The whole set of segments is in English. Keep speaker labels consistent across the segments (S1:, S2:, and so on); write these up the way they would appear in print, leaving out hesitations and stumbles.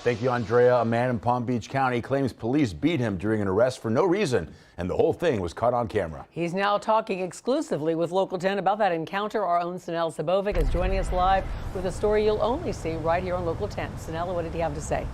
S1: Thank you, Andrea. A man in Palm Beach County claims police beat him during an arrest for no reason, and the whole thing was caught on camera.
S2: He's now talking exclusively with Local 10 about that encounter. Our own Sanella Sabovic is joining us live with a story you'll only see right here on Local 10. Sanella, what did he have to say?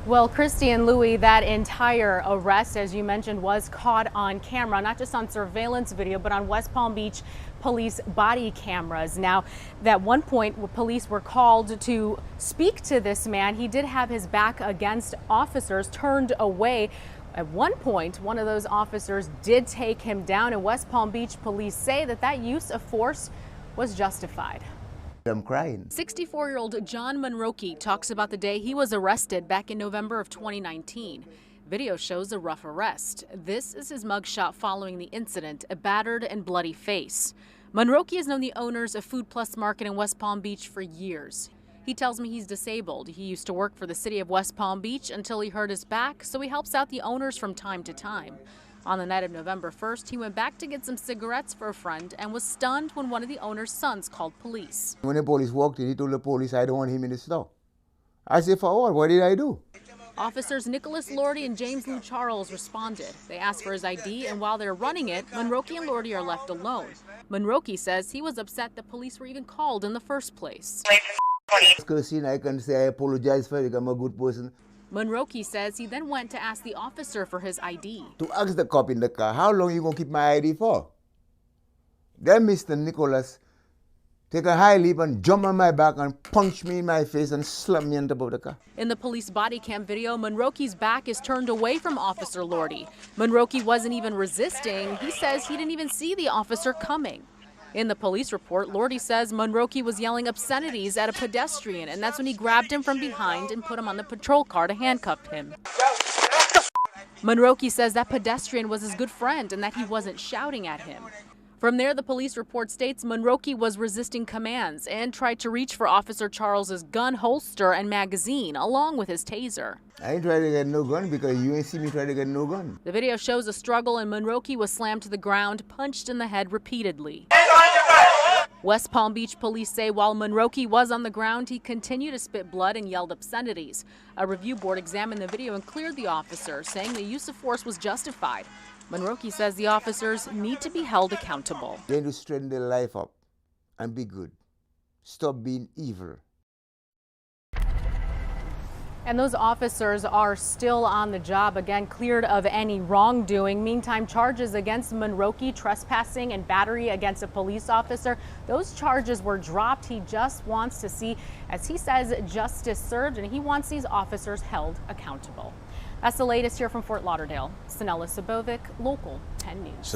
S3: Well, Christy and Louie, that entire arrest, as you mentioned, was caught on camera, not just on surveillance video, but on West Palm Beach police body cameras. Now, at one point, police were called to speak to this man. He did have his back against officers, turned away. At one point, one of those officers did take him down, and West Palm Beach police say that use of force was justified.
S4: I'm crying.
S3: 64-year-old John Monoroque talks about the day he was arrested back in November of 2019. Video shows a rough arrest. This is his mugshot following the incident, a battered and bloody face. Monoroque has known the owners of Food Plus Market in West Palm Beach for years. He tells me he's disabled. He used to work for the city of West Palm Beach until he hurt his back, so he helps out the owners from time to time. On the night of November 1st, he went back to get some cigarettes for a friend and was stunned when one of the owner's sons called police.
S4: When the police walked in, he told the police, I don't want him in the store. I said, for what? What did I do?
S3: Officers Nicholas Lordy and James Lou Charles responded. They asked for his ID, and while they're running it, Monoroque and Lordy are left alone. Monoroque says he was upset that police were even called in the first place.
S4: Cursing, I can say I apologize for it, I'm a good person.
S3: Monoroque says he then went to ask the officer for his ID.
S4: To ask the cop in the car, how long you going to keep my ID for? Then Mr. Nicholas take a high leap and jump on my back and punch me in my face and slam me on top of the car.
S3: In the police body cam video, Monoroque's back is turned away from Officer Lordy. Monoroque wasn't even resisting. He says he didn't even see the officer coming. In the police report, Lordy says Monoroque was yelling obscenities at a pedestrian, and that's when he grabbed him from behind and put him on the patrol car to handcuff him. Monoroque says that pedestrian was his good friend and that he wasn't shouting at him. From there, the police report states Monoroque was resisting commands and tried to reach for Officer Charles's gun holster and magazine, along with his taser.
S4: I ain't trying to get no gun because you ain't see me try to get no gun.
S3: The video shows a struggle and Monoroque was slammed to the ground, punched in the head repeatedly. West Palm Beach police say while Monoroque was on the ground, he continued to spit blood and yelled obscenities. A review board examined the video and cleared the officer, saying the use of force was justified. Monoroque says the officers need to be held accountable.
S4: They need to straighten their life up and be good. Stop being evil.
S3: And those officers are still on the job, again, cleared of any wrongdoing. Meantime, charges against Monoroque, trespassing and battery against a police officer, those charges were dropped. He just wants to see, as he says, justice served, and he wants these officers held accountable. That's the latest here from Fort Lauderdale. Sanella Sabovic, Local 10 News.